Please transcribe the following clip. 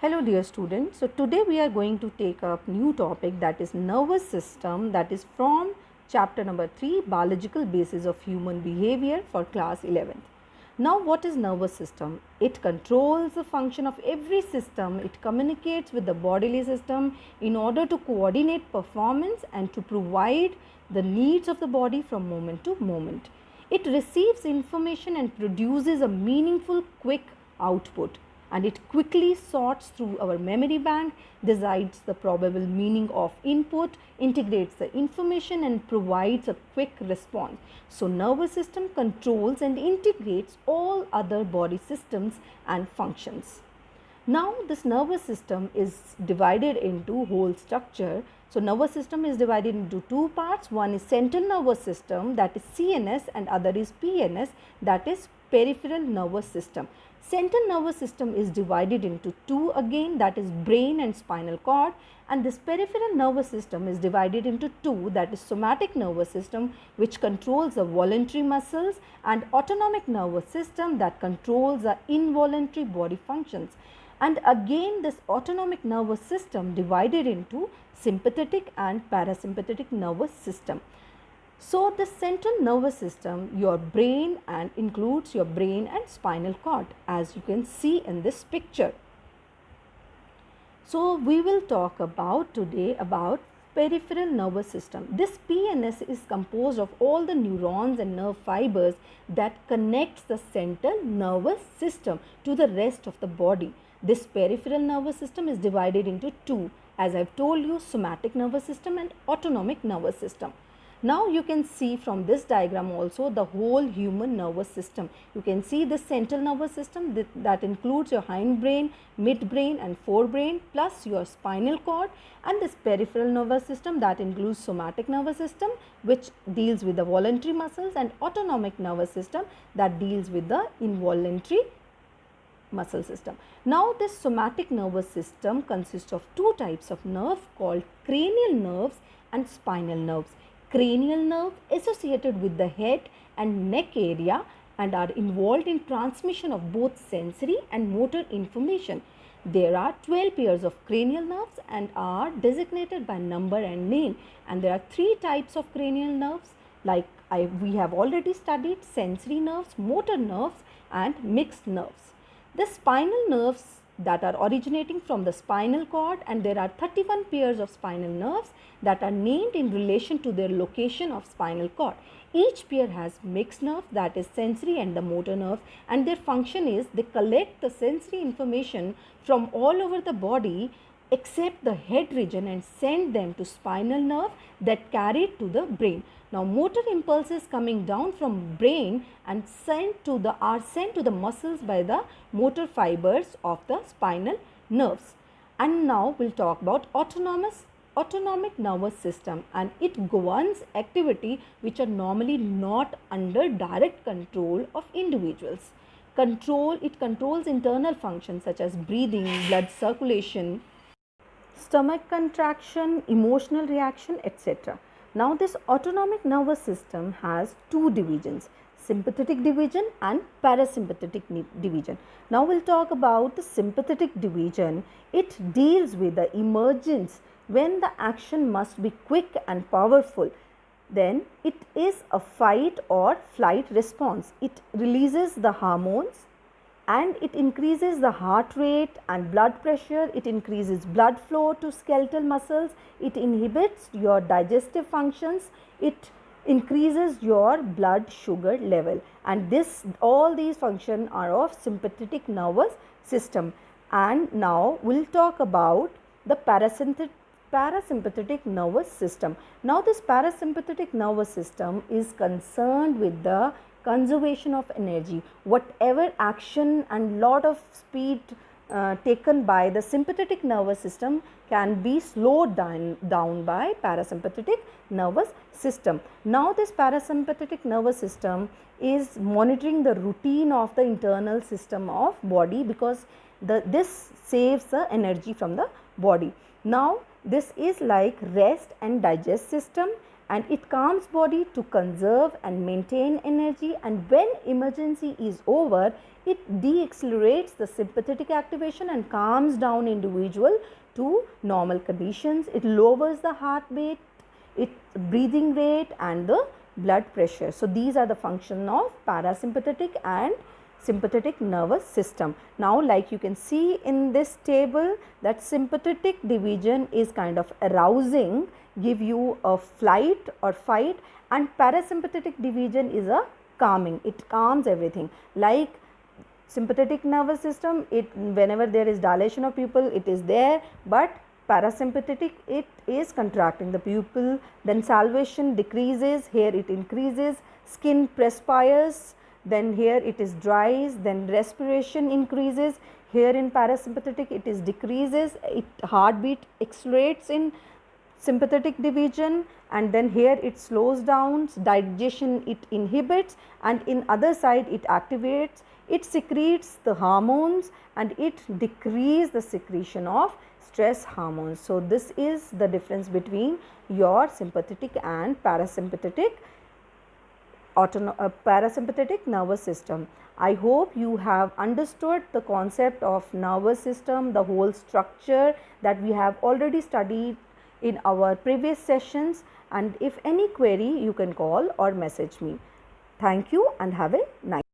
Hello dear students, so today we are going to take up new topic, that is nervous system, that is from chapter number 3, biological basis of human behavior, for class 11th. Now what is nervous system? It controls the function of every system. It communicates with the bodily system in order to coordinate performance and to provide the needs of the body from moment to moment. It receives information and produces a meaningful quick output, and it quickly sorts through our memory bank, decides the probable meaning of input, integrates the information and provides a quick response. So nervous system controls and integrates all other body systems and functions. Now this nervous system is divided into whole structure. So nervous system is divided into two parts. One is central nervous system, that is CNS, and other is PNS, that is peripheral nervous system. Central nervous system is divided into two again, that is brain and spinal cord, and this peripheral nervous system is divided into two, that is somatic nervous system, which controls the voluntary muscles, and autonomic nervous system that controls the involuntary body functions. And again this autonomic nervous system divided into sympathetic and parasympathetic nervous system. So the central nervous system, your brain, and includes your brain and spinal cord, as you can see in this picture. So we will talk about today about peripheral nervous system. This PNS is composed of all the neurons and nerve fibers that connects the central nervous system to the rest of the body. This peripheral nervous system is divided into two, as I have told you, somatic nervous system and autonomic nervous system. Now you can see from this diagram also the whole human nervous system. You can see the central nervous system that includes your hindbrain, midbrain and forebrain, plus your spinal cord, and this peripheral nervous system that includes somatic nervous system, which deals with the voluntary muscles, and autonomic nervous system that deals with the involuntary muscle system. Now this somatic nervous system consists of two types of nerve called cranial nerves and spinal nerves. Cranial nerve associated with the head and neck area and are involved in transmission of both sensory and motor information. There are 12 pairs of cranial nerves and are designated by number and name, and there are three types of cranial nerves, like we have already studied: sensory nerves, motor nerves and mixed nerves. The spinal nerves that are originating from the spinal cord, and there are 31 pairs of spinal nerves that are named in relation to their location of spinal cord. Each pair has mixed nerve, that is sensory and the motor nerve, and their function is they collect the sensory information from all over the body except the head region and send them to spinal nerve that carry it to the brain. Now motor impulses coming down from brain and are sent to the muscles by the motor fibers of the spinal nerves. And now we'll talk about autonomic nervous system, and it governs activity which are normally not under direct control of individuals. It controls internal functions such as breathing, blood circulation, stomach contraction, emotional reaction, etc. Now this autonomic nervous system has two divisions, sympathetic division and parasympathetic division. Now we'll talk about the sympathetic division. It deals with the emergence when the action must be quick and powerful. Then it is a fight or flight response. It releases the hormones and it increases the heart rate and blood pressure. It increases blood flow to skeletal muscles. It inhibits your digestive functions. It increases your blood sugar level, and all these functions are of sympathetic nervous system. And now we'll talk about the parasympathetic nervous system. Now this parasympathetic nervous system is concerned with the conservation of energy. Whatever action and lot of speed taken by the sympathetic nervous system can be slowed down by parasympathetic nervous system. Now this parasympathetic nervous system is monitoring the routine of the internal system of body, because this saves the energy from the body. Now this is like rest and digest system, and it calms body to conserve and maintain energy, and when emergency is over, it deaccelerates the sympathetic activation and calms down individual to normal conditions. It lowers the heartbeat, its breathing rate and the blood pressure. So these are the function of parasympathetic and sympathetic nervous system. Now like you can see in this table that sympathetic division is kind of arousing, give you a flight or fight, and parasympathetic division is a calming, it calms everything. Like sympathetic nervous system, it whenever there is dilation of pupil it is there, but parasympathetic it is contracting the pupil, then salivation decreases, here it increases, skin perspires, then here it is dries, then respiration increases, here in parasympathetic it is decreases, it heartbeat accelerates in sympathetic division, and then here it slows down, digestion it inhibits, and in other side it activates, it secretes the hormones and it decreases the secretion of stress hormones. So this is the difference between your sympathetic and parasympathetic nervous system. I hope you have understood the concept of nervous system, the whole structure that we have already studied in our previous sessions, and if any query you can call or message me. Thank you and have a nice day.